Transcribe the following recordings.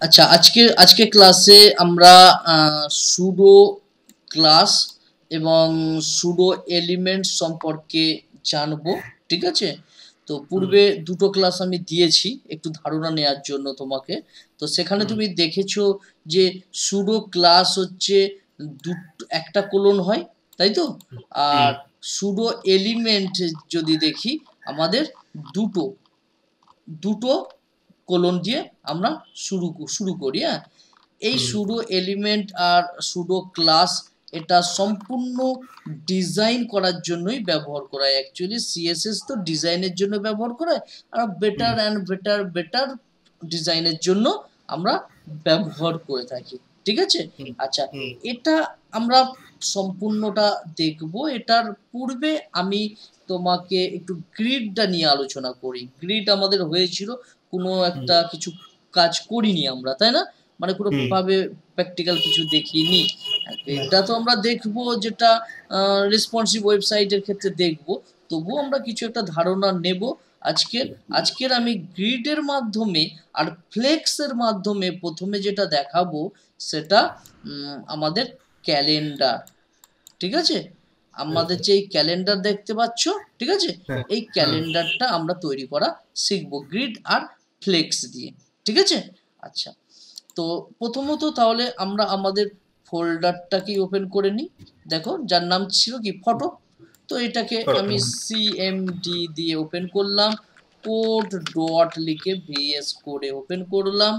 আচ্ছা, আজকে ক্লাসে আমরা সুডো ক্লাস এবং সুডো এলিমেন্ট সম্পর্কে জানবো। ঠিক আছে? তো হুম, পূর্বে দুটো ক্লাস আমি দিয়েছি একটু ধারণা নেওয়ার জন্য তোমাকে। তো সেখানে হুম, তুমি দেখেছো যে সুডো ক্লাস হচ্ছে একটা কোলন হয়, তাই তো? হুম, হুম, আর সুডো এলিমেন্ট যদি দেখি আমাদের দুটো দুটো কোলন দিয়ে আমরা শুরু করি। হ্যাঁ, এই হুম, সুডো এলিমেন্ট আর সুডো ক্লাস এটা সম্পূর্ণ ডিজাইন করার জন্যই ব্যবহার করা হয়। অ্যাকচুয়ালি সিএসএস তো ডিজাইনের জন্য ব্যবহার করা হয়, আর better hmm, and better better ডিজাইনের জন্য আমরা ব্যবহার করে থাকি। ঠিক আছে? হুম, আচ্ছা, হুম, এটা আমরা সম্পূর্ণটা দেখব। এটার পূর্বে আমি তোমাকে একটু গ্রিডটা নিয়ে আলোচনা করি। গ্রিড আমাদের হয়েছিল কোনো হুম, একটা কিছু কাজ করিনি আমরা, তাই না? মানে কোনো হুম, ভাবে প্র্যাকটিক্যাল কিছু দেখিনি। না, এটা তো আমরা দেখবো যেটা রেসপন্সিভ ওয়েবসাইটের ক্ষেত্রে দেখবো। তবুও আমরা কিছু একটা ধারণা নেব আজকের। আজকের আমি গ্রিডের মাধ্যমে আর ফ্লেক্সের মাধ্যমে প্রথমে যেটা দেখাবো সেটা আমাদের ক্যালেন্ডার। ঠিক আছে? আমাদের আচ্ছা, যে এই ক্যালেন্ডার দেখতে পাচ্ছ, ঠিক আছে? হ্যাঁ, এই হ্যাঁ, ক্যালেন্ডারটা আমরা তৈরি করা শিখবো গ্রিড আর ফ্লেক্স দিয়ে। ঠিক আছে? আচ্ছা, তো প্রথমত তাহলে আমরা আমাদের ফোল্ডারটাকেই ওপেন করে নিই। দেখো, যার নাম ছিল কি ফটো। তো এটাকে ফটো, আমি সিএমডি দিয়ে ওপেন করলাম, কোড ডট লিখে ভিএস কোডে ওপেন করলাম।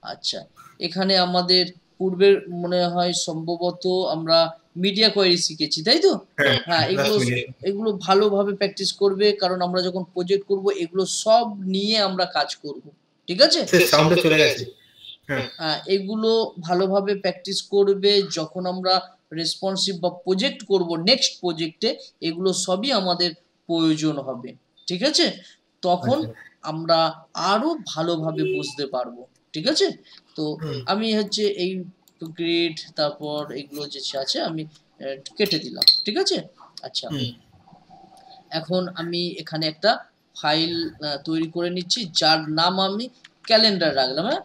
আচ্ছা, এখানে আমাদের পূর্বের মনে হয় সম্ভবত আমরা মিডিয়া কোয়েরি শিখেছি, তাই তো? হ্যাঁ, হ্যাঁ, লাস্ট এগুলো মিনিট, এগুলো ভালোভাবে প্র্যাকটিস করবে, কারণ আমরা যখন প্রজেক্ট করব এগুলো সব নিয়ে আমরা কাজ করব। ঠিক আছে? সে সাউন্ডে চলে গেছে, হ্যাঁ, এগুলো ভালোভাবে প্র্যাকটিস করবে যখন আমরা রেসপন্সিভ বা প্রজেক্ট করব নেক্সট প্রজেক্টে। এগুলো সবই আমাদের প্রয়োজন হবে। ঠিক আছে? তখন আচ্ছা, আমরা আরো ভালোভাবে বুঝতে পারবো। ঠিক আছে? তো হুম, আমি হচ্ছে এই গ্রিড তারপর এগুলো যে আছে আমি কেটে দিলাম। ঠিক আছে? আচ্ছা, হুম, এখন আমি এখানে একটা ফাইল তৈরি করে নিচ্ছি যার নাম আমি ক্যালেন্ডার রাখলাম। হ্যাঁ,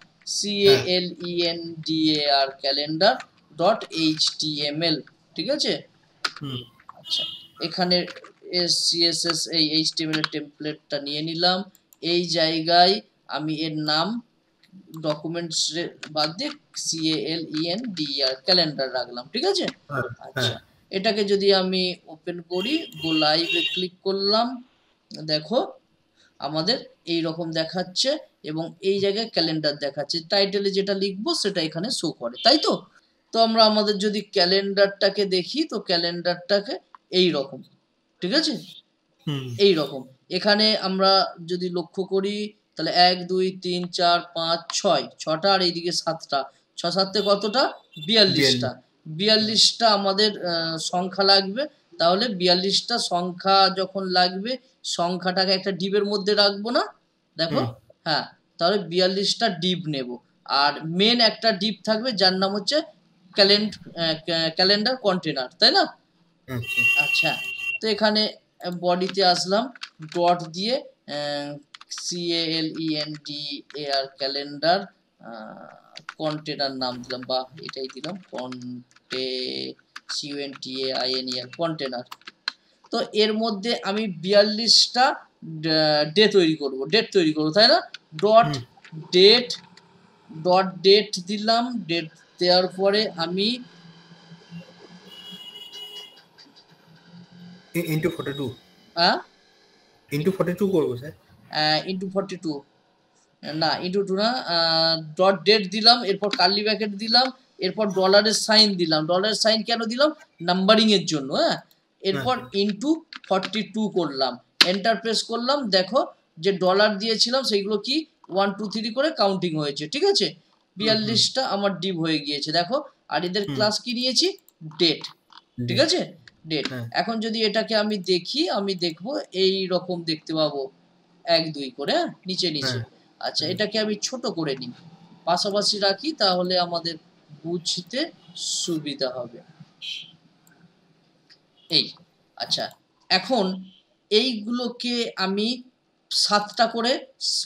হ্যাঁ, CALENDAR ক্যালেন্ডার ডট HTML। ঠিক আছে? হুম, আচ্ছা, এখানে সিএসএস এই HTML এর টেমপ্লেটটা নিয়ে নিলাম। এই জায়গায় আমি এর নাম ডকুমেন্টস বাদ দিয়ে CALENDAR ক্যালেন্ডার রাখলাম। ঠিক আছে? হ্যাঁ, হ্যাঁ, আচ্ছা, এটাকে যদি আমি ওপেন করি, গো লাইভে ক্লিক করলাম, দেখো আমাদের এই রকম দেখাচ্ছে এবং এই জায়গায় ক্যালেন্ডার দেখাচ্ছে। টাইটেলে যেটা লিখবো সেটা এখানে শো করে, তাই তো? তো আমরা আমাদের যদি ক্যালেন্ডারটাকে দেখি তো ক্যালেন্ডারটাকে এই রকম, ঠিক আছে? হুম, এই রকম এখানে আমরা যদি লক্ষ্য করি তাহলে 1 2 3 4 5 6 ছটা, আর এইদিকে সাতটা। ছ সাতে কতটা? 42টা। 42, 42টা আমাদের সংখ্যা লাগবে। তাহলে 42টা সংখ্যা যখন লাগবে, সংখ্যাটাকে একটা ডিবের মধ্যে রাখবো না? দেখো, হুম, হ্যাঁ, তাহলে 42টা ডিব নেব। আর মেন একটা ডিব থাকবে যার নাম হচ্ছে ক্যালেন্ড ক্যালেন্ডার কন্টেনার, তাই না? আচ্ছা, আচ্ছা, তো এখানে বডিতে আসলাম, ডট দিয়ে CALENDAR ক্যালেন্ডার কন্টেনার নাম দিলাম, বা এটাই দিলাম CONTAINER কন্টেনার। তো এর মধ্যে আমি 42টা ডেট তৈরি করবো, তাই না? ডট হুম, ডেট ডট ডেট দিলাম। ডেট দেওয়ার পরে আমি ইন্টু 42, আহ ইন্টু 42 করবো স্যার, ইন্টু 42, না ইন্টু টু না, ডট ডেট দিলাম, এরপর কার্লি ব্র্যাকেট দিলাম, এরপর ডলারের সাইন দিলাম। ডলারের সাইন কেন দিলাম? নাম্বারিং এর জন্য। হ্যাঁ, এরপর আচ্ছা, ইন্টু 42 করলাম, এন্টার প্রেস করলাম। দেখো, যে ডলার দিয়েছিলাম সেইগুলো কি 1 2 3 করে কাউন্টিং হয়েছে। ঠিক আছে? হুম, হুম, 42টা আমার ডিভ হয়ে গিয়েছে, দেখো। আর এদের হুম, ক্লাস কি নিয়েছি? ডেট। ঠিক ডেট, আছে? ডেট। হ্যাঁ, এখন যদি এটাকে আমি দেখি, আমি দেখবো এই রকম দেখতে পাবো, 1 2 করে, হ্যাঁ, নিচে নিচে। হ্যাঁ, আচ্ছা, হ্যাঁ, এটাকে আমি ছোট করে নিই, পাশাপাশি রাখি, তাহলে আমাদের বুঝতে সুবিধা হবে। এই, আচ্ছা, এখন এইগুলোকে আমি 7টা করে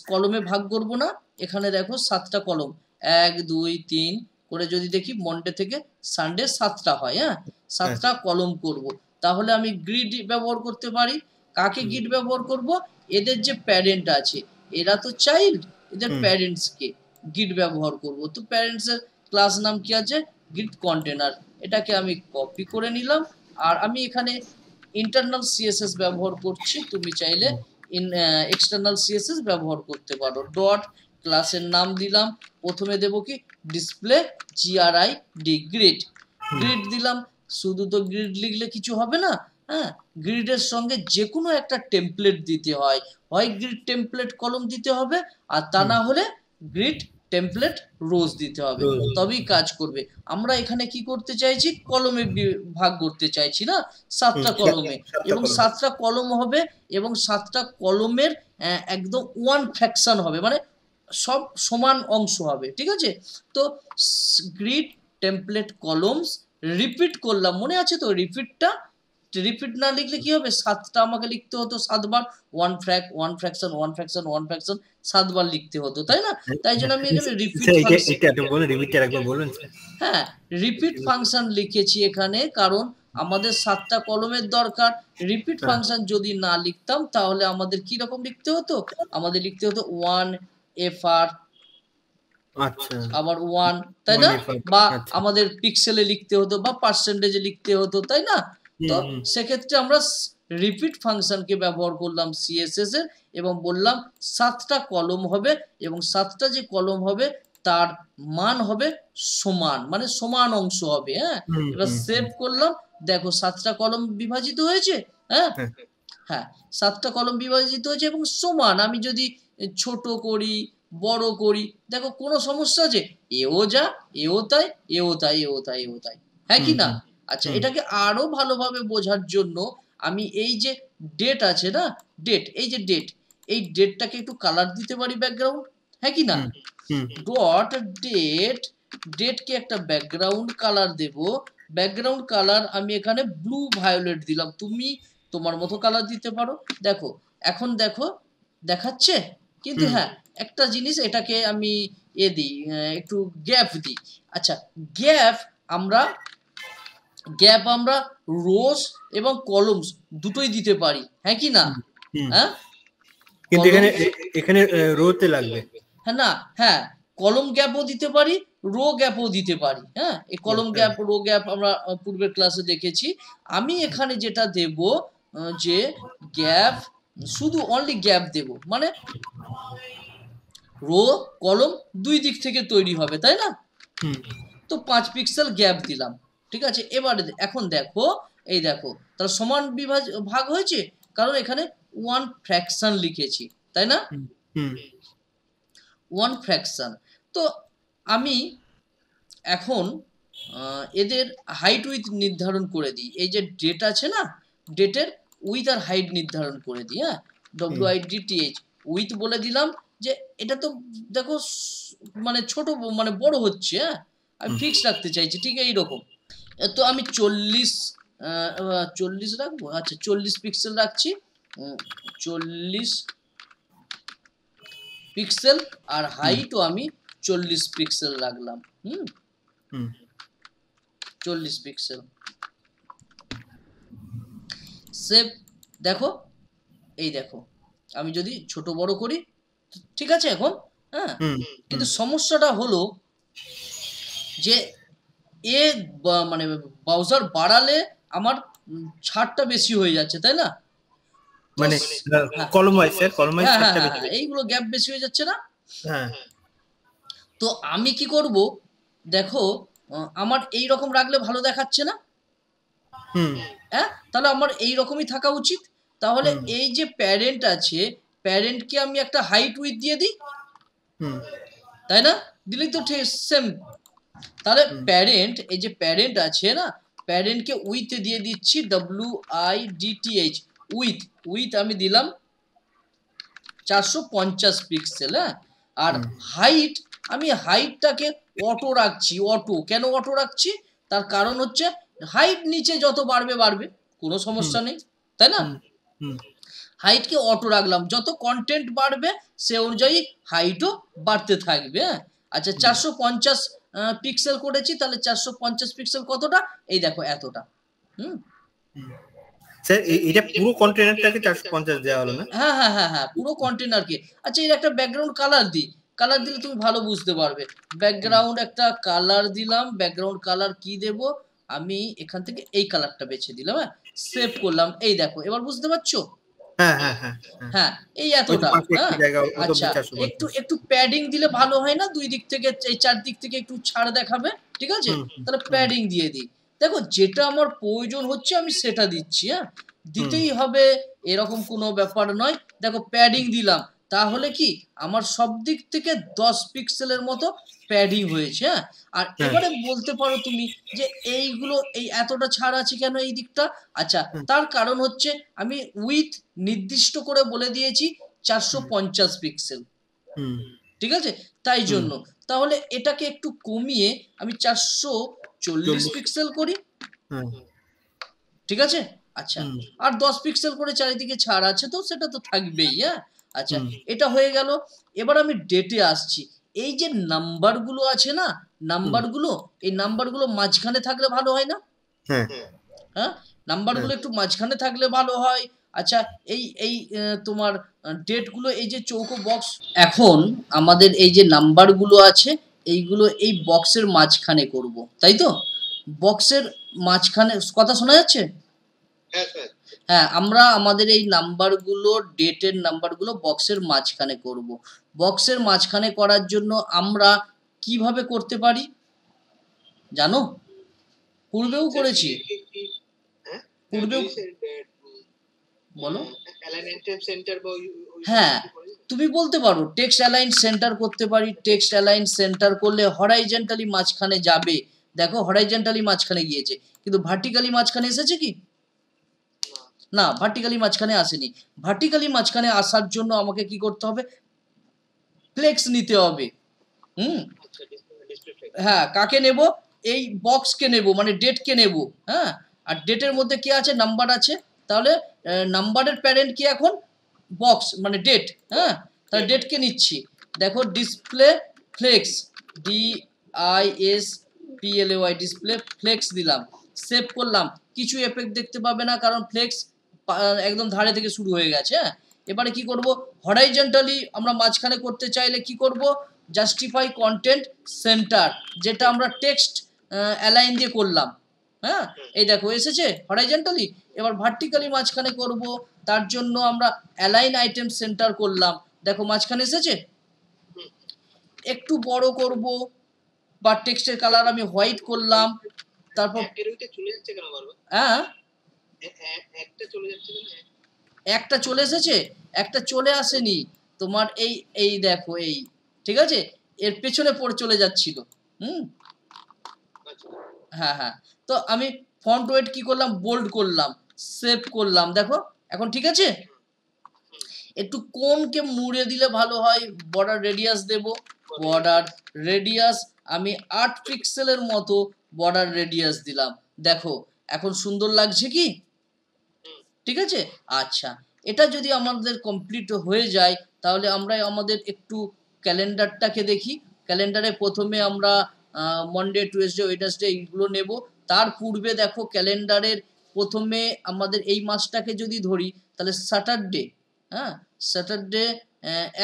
কলমে ভাগ করব না? এখানে দেখো 7টা কলম, 1 2 3 করে যদি দেখি মন্ডে থেকে সানডে 7টা হয়, হ্যাঁ 7টা কলম করব, তাহলে আমি গ্রিড ব্যবহার করতে পারি। কাকে গ্রিড ব্যবহার করব? এদের যে প্যারেন্ট আছে, এরা তো চাইল্ড, এদের প্যারেন্টসকে গ্রিড ব্যবহার করব। তো প্যারেন্টসের ক্লাস নাম কি আছে? Grid container. এটাকে আমি কপি করে নিলাম, আর আমি এখানে ইন্টারনাল সিএসএস ব্যবহার করছি, তুমি চাইলে এক্সটার্নাল সিএসএস ব্যবহার করতে পারো। ডট ক্লাসের নাম দিলাম, প্রথমে দেবো কি ডিসপ্লে GRID গ্রিড, গ্রিড দিলাম। শুধু তো গ্রিড লিখলে কিছু হবে না, হ্যাঁ গ্রিডের সঙ্গে যে কোনো একটা টেমপ্লেট দিতে হয়, হয় গ্রিড টেমপ্লেট কলম দিতে হবে, আর তা না হলে গ্রিড টেমপ্লেট রোজ দিতে হবে, তবেই কাজ করবে। আমরা এখানে কি করতে চাইছি? কলমে ভাগ করতে চাইছি না, 7টা কলমে, এবং 7টা কলম হবে, এবং 7টা কলমের একদম ওয়ান ফ্র্যাকশন হবে, মানে সব সমান অংশ হবে, ঠিক আছে? তো গ্রিড টেমপ্লেট কলমস রিপিট করলাম, মনে আছে তো? রিপিট না লিখলে কি হবে? 7টা আমাকে লিখতে হতো 7বার, ওয়ান ফ্র্যাকশন 7বার লিখতে হতো, তাই না? তাই জন্য আমি এখানে হ্যাঁ রিপিট ফাংশন লিখেছি এখানে, কারণ আমাদের 7টা কলমের দরকার। রিপিট ফাংশন যদি না লিখতাম তাহলে আমাদের কি রকম লিখতে হতো? আমাদের লিখতে হতো 1 FR, আচ্ছা, আবার 1, তাই না? বা আমাদের পিক্সেলে লিখতে হতো, বা পার্সেন্টেজে লিখতে হতো, তাই না? তো সেক্ষেত্রে আমরা রিপিট ফাংশনকে ব্যবহার করলাম সিএসএস এর, এবং বললাম 7টা কলম হবে, এবং 7টা যে কলম হবে তার মান হবে সমান, মানে সমান অংশ হবে, হ্যাঁ। এবার সেভ করলাম, দেখো 7টা কলম বিভাজিত হয়েছে, হ্যাঁ হ্যাঁ 7টা কলম বিভাজিত হয়েছে এবং সমান। আমি যদি ছোট করি, বড় করি, দেখো কোনো সমস্যা আছে? এও যা, এও তাই, এও তাই, এও তাই, এও তাই, হ্যাঁ কি না? আচ্ছা, এটাকে আরো ভালোভাবে বোঝার জন্য আমি এই যে ডেট আছে না, ডেট, এই যে ডেট, এই ডেটটাকে একটু কালার দিতে পারি ব্যাকগ্রাউন্ড, হ্যাঁ কি না? ডট ডেট, ডেটকে একটা ব্যাকগ্রাউন্ড কালার দেব। ব্যাকগ্রাউন্ড কালার আমি এখানে ব্লু ভায়োলেট দিলাম, তুমি তোমার মতো কালার দিতে পারো। দেখো এখন দেখো দেখাচ্ছে, কিন্তু হ্যাঁ একটা জিনিস, এটাকে আমি দিই, একটু গ্যাপ দিই। আচ্ছা, গ্যাপ আমরা রোজ এবং কলমস দুটোই দিতে পারি, হ্যাঁ কি না? হ্যাঁ কিন্তু এখানে রোতে লাগবে, হ্যাঁ না, হ্যাঁ কলম গ্যাপও দিতে পারি, রো গ্যাপও দিতে পারি, হ্যাঁ এই কলম গ্যাপ, রো গ্যাপ আমরা পূর্বের ক্লাসে দেখেছি। আমি এখানে যেটা দেব, যে গ্যাপ, শুধু অনলি গ্যাপ দেব, মানে রো কলম দুই দিক থেকে তৈরি হবে, তাই না? তো 5 পিক্সেল গ্যাপ দিলাম, ঠিক আছে? এবারে এখন দেখো, এই দেখো তাহলে সমান ভাগ হয়েছে, কারণ এখানে ওয়ান ফ্র্যাকশন লিখেছি, তাই না? One fraction. তো আমি এখন এদের হাইট উইথ নির্ধারণ করে দিই। এই যে ডেট আছে না, ডেটের উইথ আর হাইট নির্ধারণ করে দিই, হ্যাঁ WIDTH উইথ বলে দিলাম, যে এটা তো দেখো মানে ছোট, মানে বড় হচ্ছে, হ্যাঁ আমি ফিক্স রাখতে চাইছি, ঠিক এইরকম। তো আমি 40 রাখবো, আচ্ছা 40 পিক্সেল রাখছি, 40 পিক্সেল, আর হাইটও আমি 40 পিক্সেল রাখলাম, 40 পিক্সেল। সেভ, দেখো এই দেখো আমি যদি ছোট বড় করি, ঠিক আছে এখন, হ্যাঁ কিন্তু সমস্যাটা হলো যে মানে ব্রাউজার বাড়ালে আমার ছাড়টা বেশি হয়ে যাচ্ছে, তাই না? মানে কলম ওয়াইজ স্যার, কলম ওয়াইজ ছাড়টা বেশি, এইগুলো গ্যাপ বেশি হয়ে যাচ্ছে না? হ্যাঁ। তো আমি কি করব, দেখো আমার এই রকম রাখলে ভালো দেখাচ্ছে না? হ্যাঁ তাহলে আমার এই রকমই থাকা উচিত। তাহলে এই যে প্যারেন্ট আছে, প্যারেন্টকে আমি একটা হাইট উইথ দিয়ে দিই, তাই না? দিলেই তো ঠিক সেম। তাহলে প্যারেন্ট, এই যে প্যারেন্ট আছে না, প্যারেন্টকে উইথ দিয়ে দিচ্ছি WIDTH উইথ, উইথ আমি দিলাম 450 পিক্সেল, হ্যাঁ। আর হাইট, আমি হাইটটাকে অটো রাখছি। অটো কেন অটো রাখছি? তার কারণ হচ্ছে হাইট নিচে যত বাড়বে বাড়বে, কোনো সমস্যা নেই, তাই না? হাইটকে অটো রাখলাম, যত কন্টেন্ট বাড়বে সে অনুযায়ী হাইটও বাড়তে থাকবে, হ্যাঁ। আচ্ছা 450 পিক্সেল করেছি, তাহলে 450 পিক্সেল কতটা, এই দেখো এতটা। স্যার এটা পুরো কন্টেনারটাকে 450 দেওয়া হলো না? হ্যাঁ হ্যাঁ হ্যাঁ হ্যাঁ, পুরো কন্টেনারকে। আচ্ছা এর একটা ব্যাকগ্রাউন্ড কালার দিই, কালার দিলে তুমি ভালো বুঝতে পারবে। ব্যাকগ্রাউন্ড একটা কালার দিলাম, ব্যাকগ্রাউন্ড কালার কি দেব, আমি এখান থেকে এই কালারটা বেছে দিলাম, হ্যাঁ সেভ করলাম, এই দেখো এবার বুঝতে পারছো? হ্যাঁ হ্যাঁ হ্যাঁ হ্যাঁ এই ওই তো এতটা। পাশে একটা হ্যাঁ জায়গা, ও তো আচ্ছা 450। একটু প্যাডিং দিলে ভালো হয় না, দুই দিক থেকে এই চারদিক থেকে একটু ছাড় দেখাবে, ঠিক আছে? তাহলে প্যাডিং দিয়ে দিই। দেখো যেটা আমার প্রয়োজন হচ্ছে আমি সেটা দিচ্ছি, হ্যাঁ দিতেই হবে এরকম কোনো ব্যাপার নয়। দেখো প্যাডিং দিলাম, তাহলে কি আমার সব দিক থেকে 10 পিক্সেলের মতো প্যাডিং হয়েছে, হ্যাঁ। আর এবারে বলতে পারো তুমি যে এইগুলো এই এতটা ছাড় আছে কেন এই দিকটা, আচ্ছা তার কারণ হচ্ছে আমি উইথ নির্দিষ্ট করে বলে দিয়েছি 450 পিক্সেল, ঠিক আছে, তাই জন্য। তাহলে এটাকে একটু কমিয়ে আমি 440 পিক্সেল করি, ঠিক আছে। আচ্ছা আর 10 পিক্সেল করে চারিদিকে ছাড় আছে, তো সেটা তো থাকবেই, হ্যাঁ। আচ্ছা এটা হয়ে গেল। এবার আমি ডেটে আসছি। এই যে নাম্বারগুলো আছে না, নাম্বারগুলো, এই নাম্বারগুলো মাঝখানে থাকলে ভালো হয় না? হ্যাঁ নাম্বারগুলো একটু মাঝখানে থাকলে ভালো হয়। আচ্ছা এই এই তোমার ডেটগুলো এই যে চৌকো বক্স, এখন আমাদের এই যে নাম্বারগুলো আছে এইগুলো এই বক্সের মাঝখানে করব, তাই তো? বক্সের মাঝখানে কথা শোনা যাচ্ছে? হ্যাঁ আমরা আমাদের এই নাম্বারগুলো, ডেটের নাম্বারগুলো বক্সের মাঝখানে করব। বক্সের মাঝখানে করার জন্য আমরা কিভাবে করতে পারি জানো? পূর্বেও করেছি, পূর্বেও বলো। হ্যাঁ তুমি বলতে পারো টেক্সট অ্যালাইন সেন্টার করতে পারি, টেক্সট অ্যালাইন সেন্টার করলে হরাইজন্টালি মাঝখানে যাবে, দেখো হরাইজন্টালি মাঝখানে গিয়েছে, কিন্তু ভার্টিক্যালি মাঝখানে এসেছে কি না? ভার্টিক্যালি মাঝখানে আসেনি। ভার্টিক্যালি মাঝখানে আসার জন্য আমাকে কি করতে হবে, ফ্লেক্স নিতে হবে। হ্যাঁ কাকে নেব, এই বক্সকে নেব, মানে ডেটকে নেব, হ্যাঁ। আর ডেটের মধ্যে কি আছে, নাম্বার আছে, তাহলে নাম্বারের প্যারেন্ট কি এখন বক্স মানে ডেট, হ্যাঁ তাহলে ডেটকে নিচ্ছি। দেখো display flakes, DISPLAY display flakes দিলাম, সেভ করলাম। কিছু এফেক্ট দেখতে পাবে না, কারণ ফ্লেক্স একদম ধারে থেকে শুরু হয়ে গেছে, হ্যাঁ। এবারে কি করব, হরাইজন্টালি আমরা মাঝখানে করতে চাইলে কি করব, জাস্টিফাই কন্টেন্ট সেন্টার, যেটা আমরা টেক্সট অ্যালাইন দিয়ে করলাম, হ্যাঁ এই দেখো এসেছে হরাইজন্টালি। এবার ভার্টিক্যালি মাঝখানে করব, তার জন্য আমরা অ্যালাইন আইটেম সেন্টার করলাম, দেখো মাঝখানে এসেছে। একটু বড় করব বা টেক্সটের কালার আমি হোয়াইট করলাম, তারপর হ্যাঁ একটা চলে এসেছে, একটা চলে আসেনি তোমার, এই এই দেখো এই, ঠিক আছে, এর পেছনে পড়ে চলে যাচ্ছিল। হ্যাঁ হ্যাঁ তো আমি ফন্ট ওয়েট কি করলাম, বোল্ড করলাম, সেভ করলাম, দেখো এখন ঠিক আছে। একটু কোনকে মুড়ে দিলে ভালো হয়, বর্ডার রেডিয়াস দেব, বর্ডার রেডিয়াস আমি 8 পিক্সেলের মতো বর্ডার রেডিয়াস দিলাম, দেখো এখন সুন্দর লাগছে কি, ঠিক আছে। আচ্ছা এটা যদি আমাদের কমপ্লিট হয়ে যায়, তাহলে আমরা আমাদের একটু ক্যালেন্ডারটাকে দেখি। ক্যালেন্ডারে প্রথমে আমরা মনডে, টুয়েসডে, ওয়েডনেসডে এইগুলো নেব। তার পূর্বে দেখো ক্যালেন্ডারের প্রথমে আমাদের এই মাসটাকে যদি ধরি, তাহলে স্যাটারডে, হ্যাঁ স্যাটারডে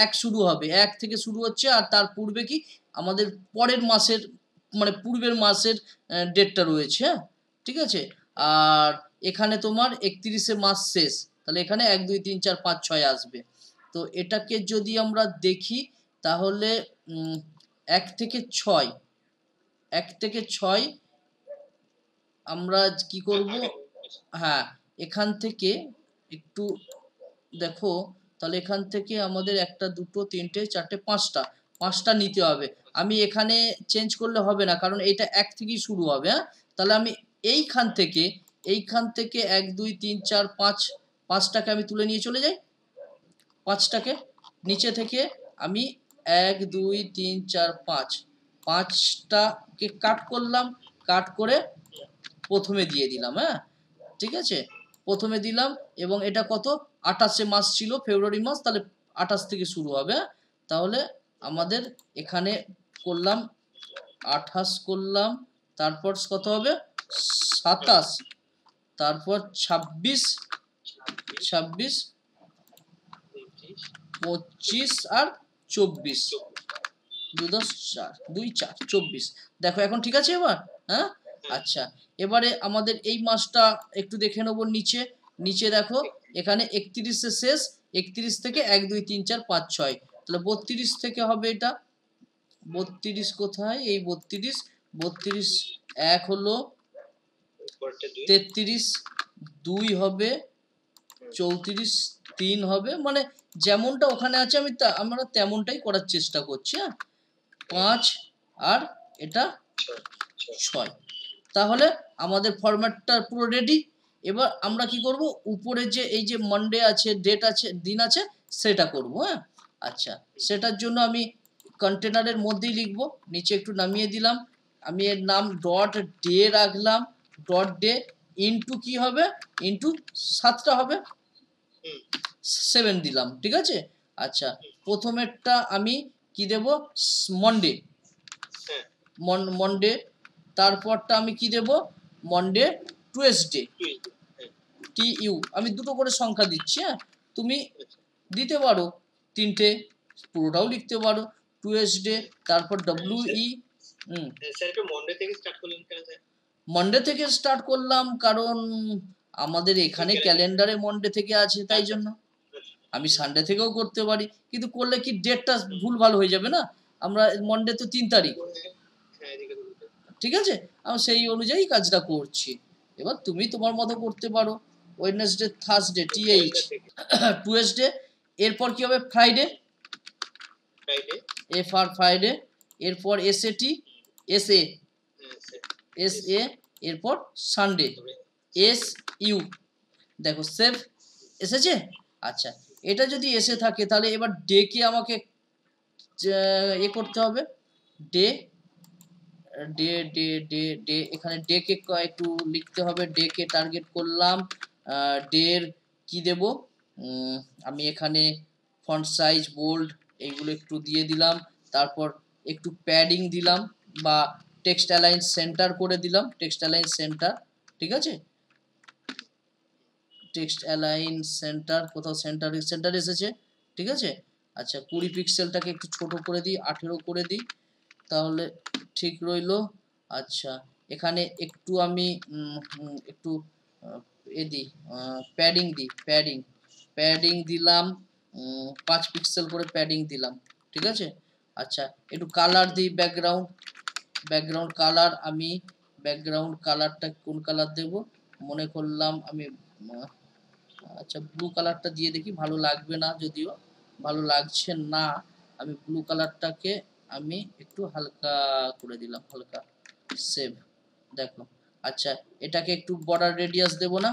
1 শুরু হবে, 1 থেকে শুরু হচ্ছে, আর তার পূর্বে কি আমাদের পরের মাসের মানে পূর্বের মাসের ডেটটা রয়েছে, হ্যাঁ ঠিক আছে। আর এখানে তোমার 31 মাস শেষ, তাহলে এখানে 1 2 3 4 5 6 আসবে। তো এটাকে যদি আমরা দেখি, তাহলে 1 থেকে 6, 1 থেকে 6 আমরা কি করব, হ্যাঁ এখান থেকে একটু দেখো, তাহলে এখান থেকে আমাদের 1টা 2টো 3টে 4টে 5টা নিতে হবে। আমি এখানে চেঞ্জ করলে হবে না, কারণ এইটা 1 থেকেই শুরু হবে, হ্যাঁ। তাহলে আমি এইখান থেকে 1 2 3 4 5 5টাকে আমি তুলে নিয়ে চলে যাই, 5টাকে নিচে থেকে আমি 1 2 3 4 5 5টাকে কাট করলাম, কাট করে প্রথমে দিয়ে দিলাম, হ্যাঁ ঠিক আছে, প্রথমে দিলাম। এবং এটা কত, 28 মাস ছিল ফেব্রুয়ারি মাস, তাহলে 28 থেকে শুরু হবে, হ্যাঁ। তাহলে আমাদের এখানে করলাম 28 করলাম, তারপর কত হবে 27, তারপর 26, 25 আর 24, 2 10 4 2 4 24। দেখো এখন ঠিক আছে এবার? হ্যাঁ আচ্ছা, এবারে আমাদের এই মাসটা একটু দেখে নেবো। নিচে দেখো এখানে 31 এ শেষ, 31 থেকে 1 2 3 4 5 6, তাহলে 32 থেকে হবে এটা। 32 কোথায়? এই 32 1 হলো, 33 2 হবে, 34 3 হবে, মানে যেমনটা ওখানে আছে আমরা তেমনটাই করার চেষ্টা করছি। হ্যাঁ 5 আর এটা 6, তাহলে আমাদের ফরম্যাটটা পুরো রেডি। এবার আমরা কি করব, উপরে যে এই যে মানডে আছে, ডেট আছে, দিন আছে, সেটা করব। হ্যাঁ আচ্ছা, সেটার জন্য আমি কন্টেনারের মধ্যেই লিখব, নিচে একটু নামিয়ে দিলাম, আমি এর নাম ডট ডে রাখলাম, ডট ডে ইনটু কি হবে, ইনটু 7টা হবে, 7 দিলাম, ঠিক আছে। আচ্ছা, প্রথমেরটা আমি কি দেব, মনডে, মনডে, তারপরটা আমি কি দেব, মনডে টুয়েসডে, TU, আমি দুটো করে সংখ্যা দিচ্ছি। হ্যাঁ তুমি দিতে পারো 3টে, পুরোটাও লিখতে পারো, টুয়েসডে, তারপর WE। মনডে থেকে স্টার্ট করলাম কারণ আমাদের এখানে ক্যালেন্ডারে মনডে থেকে আছে, তাই জন্য। আমি সানডে থেকেও করতে পারি, কিন্তু করলে কি ডেটটা ভুলভাল হয়ে যাবে না। আমরা মনডে তো 3 তারিখ, ঠিক আছে, আমি সেই অনুযায়ী কাজটা করছি। এবার তুমি তোমার মতো করতে পারো। ওয়েডনেসডে, থার্সডে, TH, টুয়েসডে, এরপর কি হবে, ফ্রাইডে, FR ফ্রাইডে, এরপর SAT, SA, এরপর সানডে, SU। দেখো সেভ এসেছে। আচ্ছা, এটা যদি এসে থাকে তাহলে এবার ডে কে আমাকে করতে হবে, day day day day day এখানে ডে কে একটু লিখতে হবে, ডে কে টার্গেট করলাম। ডের কি দেব, আমি এখানে ফন্ট সাইজ, বোল্ড এইগুলো একটু দিয়ে দিলাম, তারপর একটু প্যাডিং দিলাম বা টেক্সট অ্যালাইন সেন্টার করে দিলাম, টেক্সট অ্যালাইন সেন্টার, ঠিক আছে, টেক্সট অ্যালাইন সেন্টার, কোথাও সেন্টার এসেছে, ঠিক আছে। আচ্ছা, 20 পিক্সেলটাকে একটু ছোট করে দিই, 18 করে দিই, তাহলে ঠিক রইলো। আচ্ছা, এখানে একটু আমি একটু দিই, প্যাডিং দিলাম, 5 পিক্সেল করে প্যাডিং দিলাম, ঠিক আছে। আচ্ছা, একটু কালার দিই, ব্যাকগ্রাউন্ড কালার, আমি ব্যাকগ্রাউন্ড কালারটা কোন কালার দেব, মনে করলাম আমি আচ্ছা ব্লু কালারটা দিয়ে দেখি, ভালো লাগবে না, যদিও ভালো লাগছে না, আমি ব্লু কালারটাকে আমি একটু হালকা করে দিলাম, হালকা, সেভ। দেখো আচ্ছা, এটাকে একটু বর্ডার রেডিয়াস দেব না,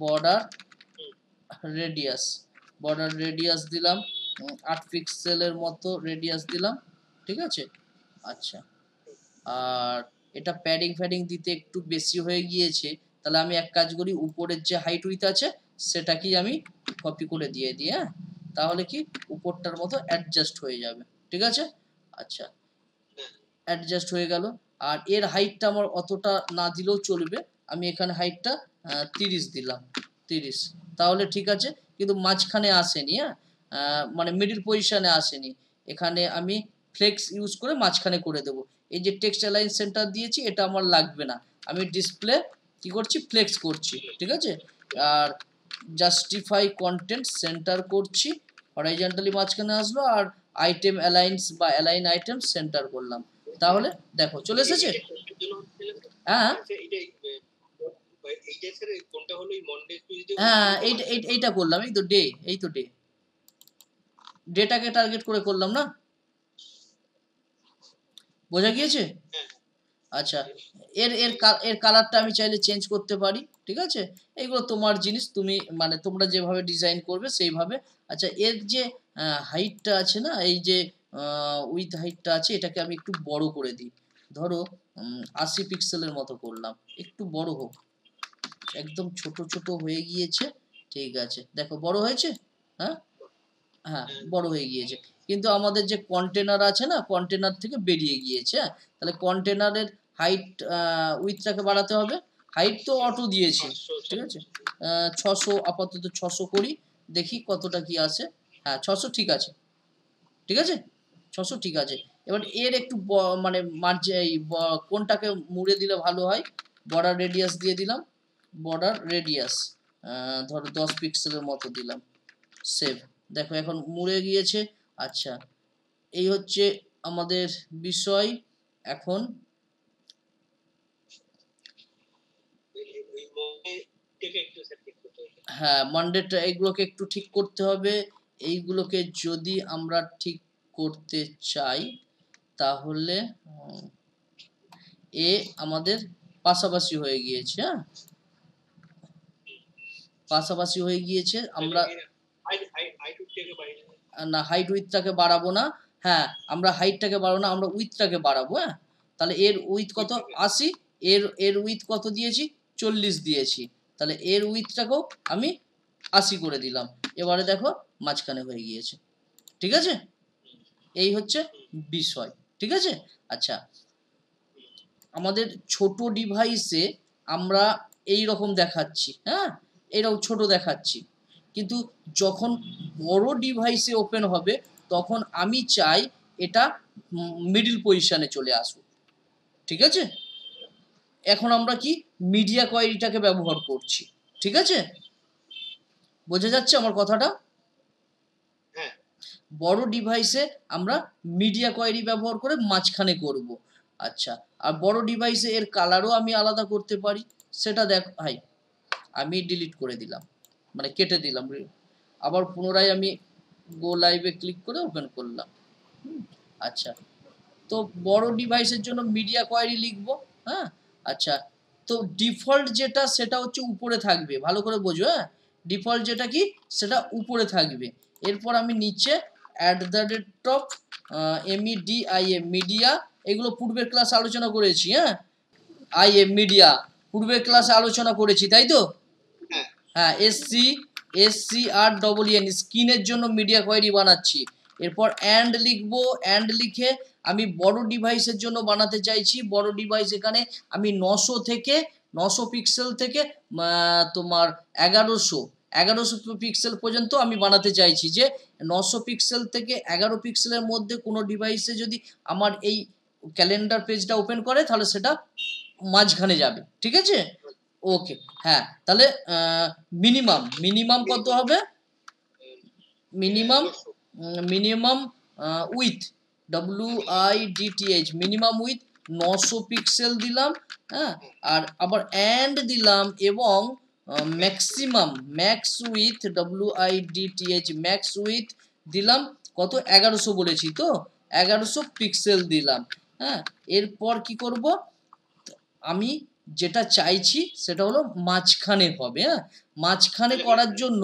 বর্ডার রেডিয়াস দিলাম, 8 পিক্সেলের মতো রেডিয়াস দিলাম, ঠিক আছে। আচ্ছা, আর এটা প্যাডিং দিতে একটু বেশি হয়ে গিয়েছে, তাহলে আমি এক কাজ করি, উপরের যে হাইট উইথ আছে সেটাকেই আমি কপি করে দিয়ে দিই। হ্যাঁ, তাহলে কি উপরটার মতো অ্যাডজাস্ট হয়ে যাবে, ঠিক আছে। আচ্ছা, অ্যাডজাস্ট হয়ে গেল। আর এর হাইটটা আমার অতটা না দিলেও চলবে, আমি এখানে হাইটটা 30 দিলাম, 30, তাহলে ঠিক আছে, কিন্তু মাঝখানে আসেনি। হ্যাঁ, মানে মিডিল পজিশনে আসেনি, এখানে আমি ফ্লেক্স ইউজ করে মাঝখানে করে দেবো। এই যে টেক্সট অ্যালাইন সেন্টার দিয়েছি, এটা আমার লাগবে না, আমি ডিসপ্লে কি করছি, ফ্লেক্স করছি, ঠিক আছে। আর জাস্টিফাই কন্টেন্ট সেন্টার করছি, হরাইজন্টালি মাঝখানে আসলো, আর আইটেম অ্যালাইন্স বা অ্যালাইন আইটেম সেন্টার করলাম, তাহলে দেখো চলে এসেছে। হ্যাঁ হ্যাঁ, এইটা করলাম, এই তো ডেটাকে টার্গেট করে করলাম না, বোঝা গিয়েছে। আচ্ছা, এর কালারটা আমি চাইলে চেঞ্জ করতে পারি, ঠিক আছে, এইগুলো তোমার জিনিস, তুমি মানে তোমরা যেভাবে ডিজাইন করবে সেইভাবে। আচ্ছা, এর যে হাইটটা আছে না, এই যে উইথ হাইটটা আছে, এটাকে আমি একটু বড় করে দিই, ধরো 80 পিক্সেলের মতো করলাম, একটু বড় হোক, একদম ছোট হয়ে গিয়েছে, ঠিক আছে, দেখো বড় হয়েছে। হ্যাঁ হ্যাঁ, বড় হয়ে গিয়েছে। কিন্তু আমাদের যে কন্টেনার আছে না, কন্টেনার থেকে বেরিয়ে গিয়েছে। হ্যাঁ, তাহলে কন্টেনারের হাইট উইথটাকে বাড়াতে হবে। হাইট তো অটো দিয়েছি, ঠিক আছে। 600 আপাতত 600 করি, দেখি কতটা কি আসে। হ্যাঁ 600 ঠিক আছে, ঠিক আছে, 600 ঠিক আছে। এবার এর একটু মানে কোনটাকে মুড়ে দিলে ভালো হয়, বর্ডার রেডিয়াস দিয়ে দিলাম। বর্ডার রেডিয়াস ধরো 10 পিক্সেলের মতো দিলাম। সেভ। দেখো এখন মুড়ে গিয়েছে। আচ্ছা, এই হচ্ছে আমাদের বিষয়। এখন হ্যাঁ, মানডেটা এইগুলোকে একটু ঠিক করতে হবে। এইগুলোকে যদি আমরা ঠিক করতে চাই তাহলে এ আমাদের পাশাপাশি হয়ে গিয়েছে। হ্যাঁ, পাশাপাশি হয়ে গিয়েছে। আমরা না, হাইট উইথটাকে বাড়াবো না। হ্যাঁ, আমরা হাইটটাকে বাড়াবো না, আমরা উইথটাকে বাড়াবো। হ্যাঁ, তাহলে এর উইথ কত? 80। এর উইথ কত দিয়েছি? 40 দিয়েছি। তাহলে এর উইথটাকেও আমি 80 করে দিলাম। এবারে দেখো মাঝখানে হয়ে গিয়েছে, ঠিক আছে। এই হচ্ছে বিষয়, ঠিক আছে। আচ্ছা, আমাদের ছোট ডিভাইসে আমরা এই রকম দেখাচ্ছি। হ্যাঁ, এরকম ছোট দেখাচ্ছি, কিন্তু যখন বড় ডিভাইসে ওপেন হবে তখন আমি চাই এটা মিডল পজিশনে চলে আসুক, ঠিক আছে। এখন আমরা কি মিডিয়া কোয়ারিটাকে ব্যবহার করছি, ঠিক আছে। বোঝা যাচ্ছে আমার কথাটা? বড় ডিভাইসে আমরা মিডিয়া কোয়ারি ব্যবহার করে মাঝখানে করব। আচ্ছা, আর বড় ডিভাইসে এর কালারও আমি আলাদা করতে পারি। সেটা দেখ ভাই, আমি ডিলিট করে দিলাম, মানে কেটে দিলাম। আবার পুনরায় আমি গো লাইভে ক্লিক করে ওপেন করলাম। আচ্ছা, তো বড় ডিভাইসের জন্য মিডিয়া কোয়ারি লিখবো। হ্যাঁ, আচ্ছা, তো ডিফল্ট যেটা সেটা হচ্ছে উপরে থাকবে, ভালো করে বোঝো। হ্যাঁ, ডিফল্ট যেটা কি সেটা উপরে থাকবে। এরপর আমি নিচে @MEDIA মিডিয়া, এগুলো পূর্বের ক্লাসে আলোচনা করেছি। হ্যাঁ, মিডিয়া পূর্বের ক্লাসে আলোচনা করেছি, তাই তো। হ্যাঁ, SCREN স্ক্রিনের জন্য মিডিয়া কোয়ারি বানাচ্ছি। এরপর অ্যান্ড লিখবো। অ্যান্ড লিখে আমি বড় ডিভাইসের জন্য বানাতে চাইছি। বড় ডিভাইস এখানে আমি 900 পিক্সেল থেকে তোমার 1100 পিক্সেল পর্যন্ত আমি বানাতে চাইছি। যে 900 পিক্সেল থেকে 11 পিক্সেলের মধ্যে কোনো ডিভাইসে যদি আমার এই ক্যালেন্ডার পেজটা ওপেন করে তাহলে সেটা মাঝখানে যাবে, ঠিক আছে। ওকে, হ্যাঁ, তাহলে মিনিমাম কত হবে? Minimum with WIDTH minimum with 900 pixel দিলাম। হ্যাঁ, আর আবার অ্যান্ড দিলাম এবং max with WIDTH max with দিলাম কত? 1100 বলেছি তো, 1100 পিক্সেল দিলাম। হ্যাঁ, এরপর কি করব, আমি যেটা চাইছি সেটা হলো মাঝখানে হবে। হ্যাঁ, মাঝখানে করার জন্য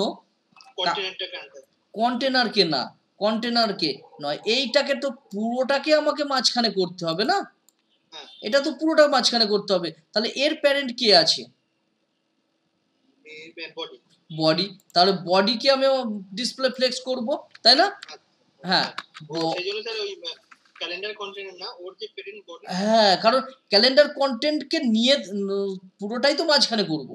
কন্টেনারকে না, কন্টেনারকে নয়, এইটাকে তো পুরোটাকে আমাকে মাঝখানে করতে হবে না। এটা তো পুরোটা মাঝখানে করতে হবে। তাহলে এর প্যারেন্ট কে আছে? বডি। তাহলে বডিকে আমি ডিসপ্লে ফ্লেক্স করব, তাই না। হ্যাঁ, হ্যাঁ, কারণ ক্যালেন্ডার কন্টেন্টকে নিয়ে পুরোটাই তো মাঝখানে করব।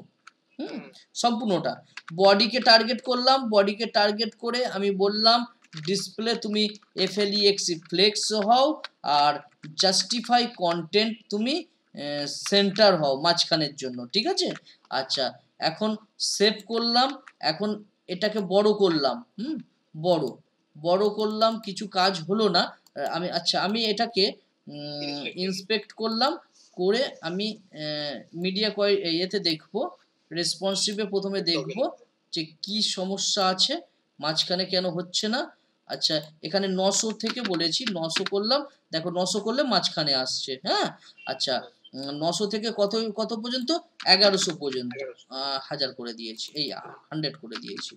সম্পূর্ণটা। বডিকে টার্গেট করলাম, বডিকে টার্গেট করে আমি বললাম ডিসপ্লে তুমি FLEX ফ্লেক্স হও, আর জাস্টিফাই কন্টেন্ট তুমি সেন্টার হও মাঝখানের জন্য, ঠিক আছে। আচ্ছা, এখন সেভ করলাম। এখন এটাকে বড় করলাম। বড় করলাম, কিছু কাজ হলো না। আমি এটাকে ইন্সপেক্ট করলাম, করে আমি মিডিয়া এতে দেখবো, রেসপন্সিভে প্রথমে দেখব যে কি সমস্যা আছে, মাঝখানে কেন হচ্ছে না। আচ্ছা, এখানে 900 থেকে বলেছি, 900 করলাম। দেখো 900 করলে মাঝখানে আসছে। হ্যাঁ, আচ্ছা, 900 থেকে কত পর্যন্ত? 1100 পর্যন্ত। 1000 করে দিয়েছি, এই 100 করে দিয়েছি।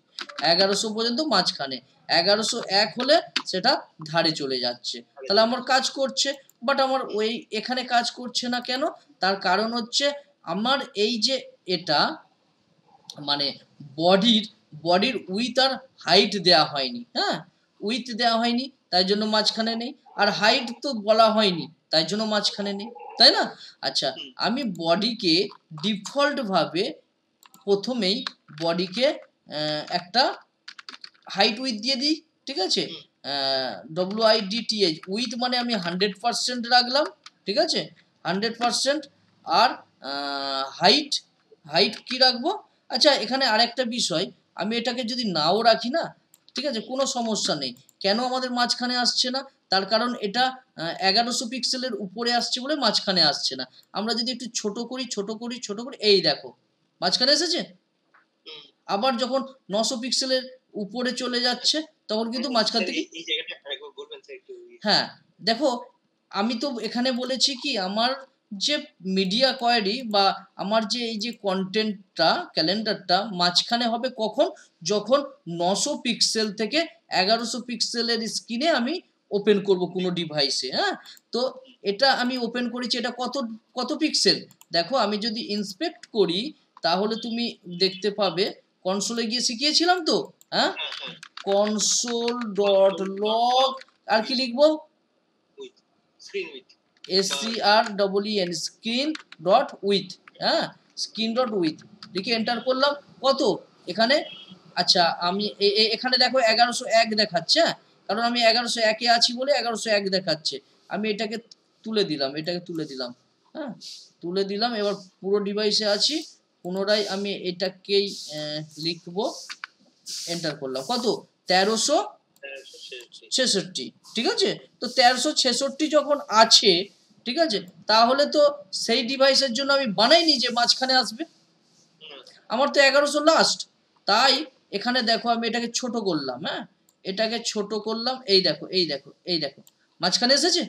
1100 পর্যন্ত মাঝখানে। 1101 হলে সেটা ধারে চলে যাচ্ছে। তাহলে আমার কাজ করছে, বাট আমার এখানে কাজ করছে না কেন? তার কারণ হচ্ছে আমার এই যে এটা মানে বডির উইথ আর হাইট দেয়া হয়নি। হ্যাঁ, উইথ দেওয়া হয়নি, তাই জন্য মাঝখানে নেই, আর হাইট তো বলা হয়নি তাই জন্য মাঝখানে নেই, তাই না? আচ্ছা, আমি বডিকে ডিফল্টভাবে প্রথমেই বডিকে একটা হাইট উইথ দিয়ে দিই, ঠিক আছে? WIDTH উইথ মানে আমি 100% রাখলাম, ঠিক আছে? 100%। আর হাইট হাইট কি রাখবো? আচ্ছা, এখানে আরেকটা বিষয়, আমি এটাকে যদি নাও রাখি না, ঠিক আছে, কোনো সমস্যা নেই। কেন আমাদের মাঝখানে আসছে না? তার কারণ এটা 1100 পিক্সেলের উপরে আসছে বলে মাঝখানে আসছে না। আমরা যদি একটু ছোট করি, এই দেখো মাঝখানে এসেছে। আবার যখন 900 পিক্সেলের উপরে চলে যাচ্ছে তখন কিন্তু মাঝখান থেকে হ্যাঁ, দেখো আমি তো এখানে বলেছি কি, আমার যে মিডিয়া কোয়ারি বা আমার যে এই যে কন্টেন্টটা ক্যালেন্ডারটা মাঝখানে হবে কখন? যখন 900 পিক্সেল থেকে 1100 পিক্সেলের স্ক্রিনে আমি ওপেন করব কোনো ডিভাইসে। হ্যাঁ, তো এটা আমি ওপেন করেছি, এটা কত কত পিক্সেল? দেখো আমি যদি ইন্সপেক্ট করি তাহলে তুমি দেখতে পাবে, কনসোলে গিয়ে শিখিয়েছিলাম তো, হ্যাঁ, console.log আর কি লিখবো? SCREEN স্ক্রিন ডট উইথ, হ্যাঁ, স্ক্রিন ডট উইথ লিখে এন্টার করলাম। কত এখানে? আচ্ছা, আমি এখানে দেখো 1101 দেখাচ্ছে, কারণ আমি 1101-এ আছি বলে 1101 দেখাচ্ছে। আমি এটাকে তুলে দিলাম, হ্যাঁ, তুলে দিলাম। এবার পুরো ডিভাইসে আছি, পুনরায় আমি এটাকেই লিখবো, এন্টার করলাম। কত? 1366, ঠিক আছে? তো 1366 যখন আছে, ঠিক আছে, তাহলে তো সেই ডিভাইসের জন্য আমি বানাইনি যে মাঝখানে আসবে, আমার তো 1100 লাস্ট। তাই এখানে দেখো আমি এটাকে ছোট করলাম, হ্যাঁ, এটাকে ছোট করলাম, এই দেখো মাঝখানে এসেছে।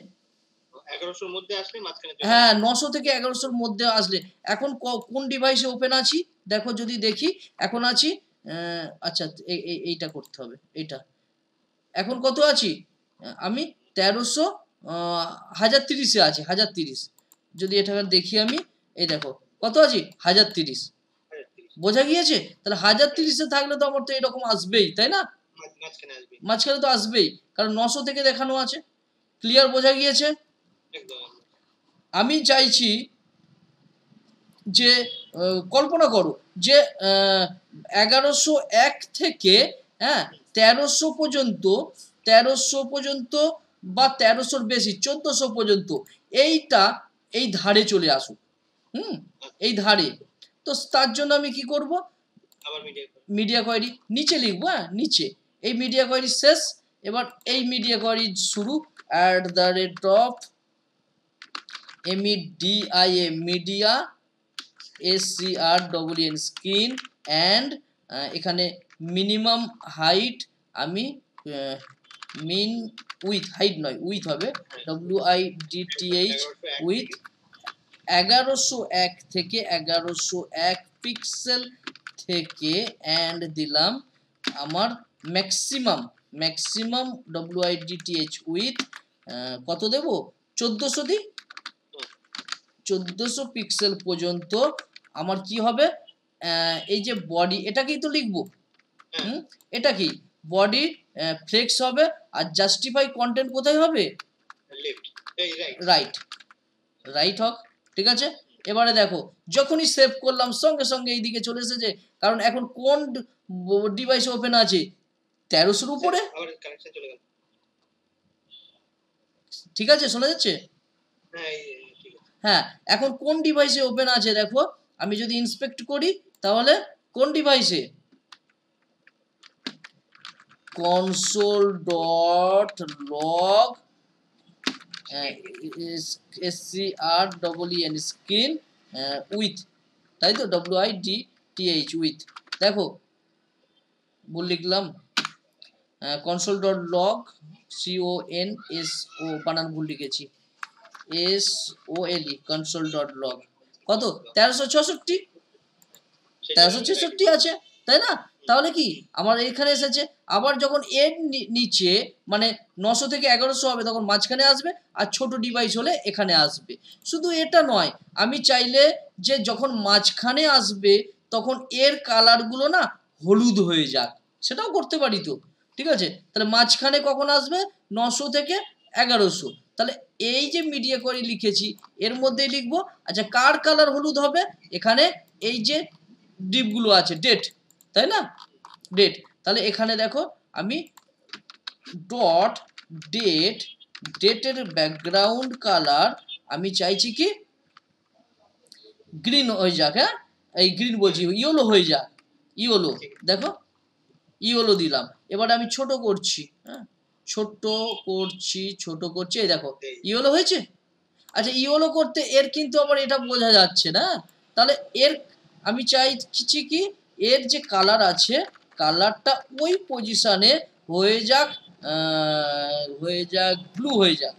1100-র মধ্যে আসলে মাঝখানে, হ্যাঁ, 900 থেকে 1100-র মধ্যে আসলে। এখন কোন ডিভাইসে ওপেন আছি দেখো, যদি দেখি এখন আছি, আচ্ছা এইটা করতে হবে, এইটা এখন কত আছি? আমি 1300 1030-এ আছি, 1030। যদি এটা দেখি আমি, এই দেখো কত আছি, 1030। বোঝা গিয়েছে? তাহলে 1030-এ থাকলে তো আমার তো এরকম আসবেই, তাই না? মাঝখানে তো আসবেই, কারণ 900 থেকে দেখানো আছে। ক্লিয়ার? বোঝা গিয়েছে? আমি চাইছি যে কল্পনা করো যে 1101 থেকে, হ্যাঁ, 1300 পর্যন্ত, 1300 পর্যন্ত বা 1300-র বেশি 1400 পর্যন্ত এইটা এই ধারে চলে আসুক, এই ধারে। তো তার জন্য আমি কি করব? মিডিয়া কোয়ারি নিচে লিখবো, হ্যাঁ, নিচে। এই মিডিয়া কোয়ারি শেষ, এবার এই মিডিয়া কোয়ারি শুরু, @media media SCREEN screen and এখানে মিনিমাম হাইট আমি মিন উইথ, হাইট নয় উইথ হবে, WIDTH উইথ 1101 থেকে 1101 পিক্সেল থেকে, অ্যান্ড দিলাম আমার ম্যাক্সিমাম WIDTH উইথ কত দেব? 1400 দিই। 1400 পিক্সেল পর্যন্ত আমার কি হবে? এই যে বডি, এটাকেই তো লিখবো, এটা কি বডি ফ্লেক্স হবে, আর জাস্টিফাই কন্টেন্ট কোথায় হবে? রাইট হোক, ঠিক আছে? এবারে দেখো যখনই সেভ করলাম সঙ্গে সঙ্গে এইদিকে চলে এসেছে, কারণ এখন কোন ডিভাইস ওপেন আছে? 1300-র উপরে। ঠিক আছে, শোনা যাচ্ছে? হ্যাঁ, এখন কোন ডিভাইসে ওপেন আছে দেখো, আমি যদি ইন্সপেক্ট করি তাহলে কোন ডিভাইসে? console.log SCREEN স্ক্রিন উইথ, তাই তো, WIDTH উইথ। দেখো ভুল লিখলাম, console.log CONSO বানান ভুল লিখেছি, SOLE console.log। কত? 1366 আছে, তাই না? তাহলে কি আমার এখানে এসেছে। আবার যখন এর নিচে মানে 900 থেকে 1100 হবে তখন মাঝখানে আসবে, আর ছোট ডিভাইস হলে এখানে আসবে। শুধু এটা নয়, আমি চাইলে যে যখন মাঝখানে আসবে তখন এর কালারগুলো না হলুদ হয়ে যাক, সেটাও করতে পারি তো, ঠিক আছে? তাহলে মাঝখানে কখন আসবে? 900 থেকে 1100। তাহলে এই যে মিডিয়া কোয়ারি লিখেছি এর মধ্যেই লিখবো। আচ্ছা কার কালার হলুদ হবে? এখানে এই যে ডিপগুলো আছে ডেট, তাই না, ডেট। তাহলে এখানে দেখো আমি ডট ডেট, ডেটের ব্যাকগ্রাউন্ড কালার আমি চাইছি কি গ্রিন হয়ে যাক। হ্যাঁ এই গ্রিন বলছি ইয়েলো হয়ে যাক, ইয়েলো। দেখো ইয়েলো দিলাম। এবার আমি ছোট করছি, হ্যাঁ ছোট করছি, এই দেখো ইয়েলো হয়েছে। আচ্ছা ইয়েলো করতে এর কিন্তু আবার এটা বোঝা যাচ্ছে না, তাহলে এর আমি চাইছি কি এর যে কালার আছে কালারটা ওই পজিশনে হয়ে যাক, ব্লু হয়ে যাক।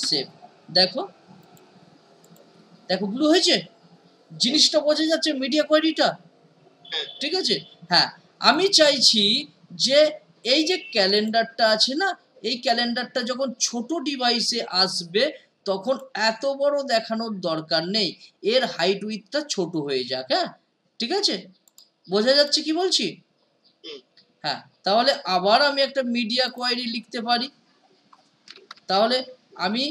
সেভ। দেখো দেখো ব্লু হয়েছে, জিনিসটা বোঝা যাচ্ছে মিডিয়া কোয়ারিটা, ঠিক আছে। হ্যাঁ আমি চাইছি যে এই যে ক্যালেন্ডারটা আছে না, এই ক্যালেন্ডারটা যখন ছোট ডিভাইসে আসবে তখন এত বড় দেখানোর দরকার নেই, এর হাইট উইথটা ছোট হয়ে যাক। হ্যাঁ ঠিক আছে, বোঝা যাচ্ছে কি বলছি? হ্যাঁ তাহলে আবার আমি একটা মিডিয়া কোয়ারি লিখতে পারি। তাহলে আমি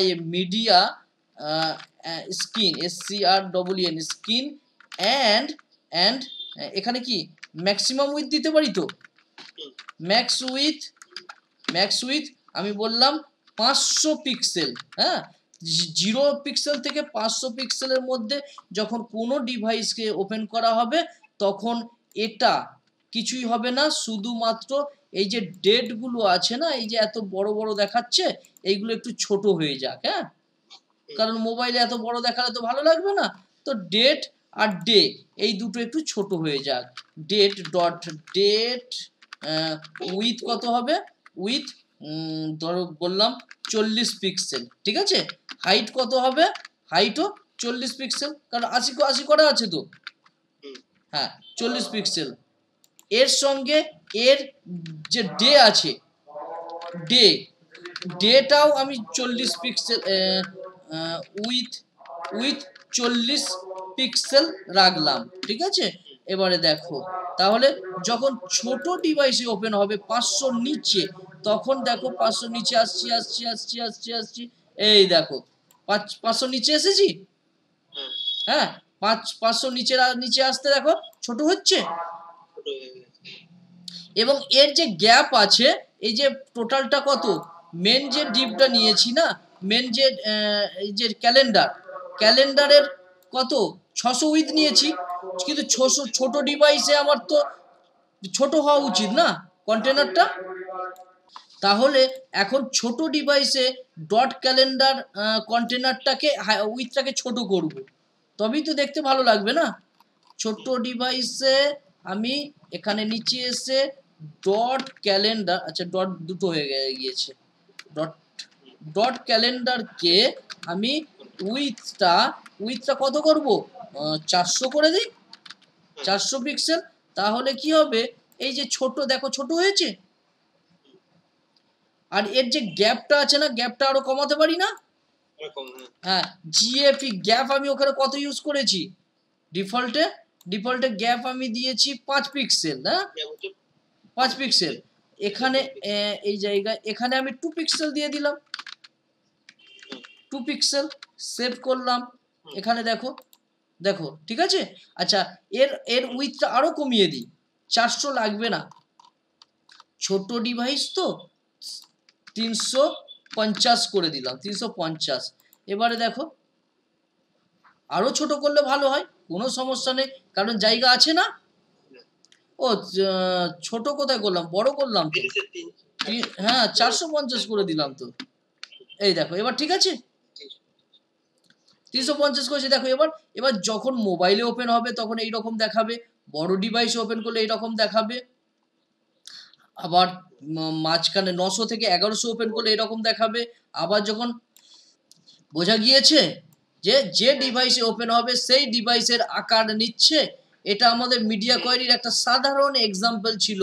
@ media skin SCREN skin and এখানে কি ম্যাক্সিমাম উইথ দিতে পারি তো, ম্যাক্স উইথ আমি বললাম 500 পিক্সেল। হ্যাঁ 0 পিক্সেল থেকে 500 পিক্সেলের মধ্যে যখন কোনো ডিভাইসকে ওপেন করা হবে তখন এটা কিছুই হবে না, শুধুমাত্র এই যে ডেটগুলো আছে না, এই যে এত বড় বড় দেখাচ্ছে এইগুলো একটু ছোট হয়ে যাক। হ্যাঁ কারণ মোবাইলে এত বড় দেখালে তো ভালো লাগবে না, তো ডেট আর ডে এই দুটো একটু ছোট হয়ে যাক। ডেট ডট ডেট উইথ কত হবে, উইথ ধরো বললাম 40 পিক্সেল, ঠিক আছে। হাইট কত হবে, হাইটও 40 পিক্সেল, কারণ 80 করা আছে তো। হ্যাঁ 40 পিক্সেল। এর সঙ্গে এর যে ডে আছে ডেটাও আমি 40 পিক্সেল উইথ 40 পিক্সেল রাখলাম, ঠিক আছে। এবারে দেখো তাহলে যখন ছোট ডিভাইসে ওপেন হবে 500 নিচে, তখন দেখো 500 নিচে আসছি, এই দেখো 500 নিচে এসেছি। হ্যাঁ 500 নিচে আসতে দেখো ছোট হচ্ছে। এবং এর যে গ্যাপ আছে, এই যে টোটালটা কত, মেন যে ডিপটা নিয়েছি না, মেন যে এই যে ক্যালেন্ডারের কত 600 উইথ নিয়েছি, কিন্তু ছোট ডিভাইসে আমার তো ছোট হওয়া উচিত না কন্টেনারটা। তাহলে এখন ছোট ডিভাইসে ডট ক্যালেন্ডার কন্টেনারটাকে উইথটাকে ছোট করব, তবেই তো দেখতে ভালো লাগবে না। ছোট ডিভাইসে আমি এখানে নিচে এসে ডট ক্যালেন্ডার, আচ্ছা ডট দুটো হয়ে গিয়েছে, ডট ক্যালেন্ডারকে আমি উইথটা কত করব, 400 করে দিই, 400 পিক্সেল। তাহলে কি হবে, এই যে ছোট দেখো ছোট হয়েছে, আর এর যে গ্যাপটা আছে না, গ্যাপটা আরো কমাতে পারি না। হ্যাঁ জিএফই গ্যাপ আমি ওখানে কত ইউজ করেছি, ডিফল্টে গ্যাপ আমি দিয়েছি 5 পিক্সেল। হ্যাঁ 5 পিক্সেল। এখানে এই জায়গায় এখানে আমি 2 পিক্সেল দিয়ে দিলাম, 2 পিক্সেল সেভ করলাম। এখানে দেখো ঠিক আছে। আচ্ছা এর উইথটা আরো কমিয়ে দিই, 400 লাগবে না, ছোট ডিভাইস তো 350 করে দিলাম, 350। এবারে দেখো আরো ছোট করলে ভালো হয়, কোনো সমস্যা নেই, কারণ জায়গা আছে না। ও ছোট কোথায় করলাম, বড় করলাম তো। হ্যাঁ 450 করে দিলাম তো, এই দেখো এবার ঠিক আছে, 350 করেছি। দেখো এবার যখন মোবাইলে ওপেন হবে তখন এইরকম দেখাবে, বড় ডিভাইসে ওপেন করলে এইরকম দেখাবে, আবার মাঝখানে 900 থেকে 1100 ওপেন করলে এরকম দেখাবে। আবার যখন বোঝা গিয়েছে যে ডিভাইসে ওপেন হবে সেই ডিভাইসের আকার নিচ্ছে। এটা আমাদের মিডিয়া কোয়ারির একটা সাধারণ এক্সাম্পল ছিল।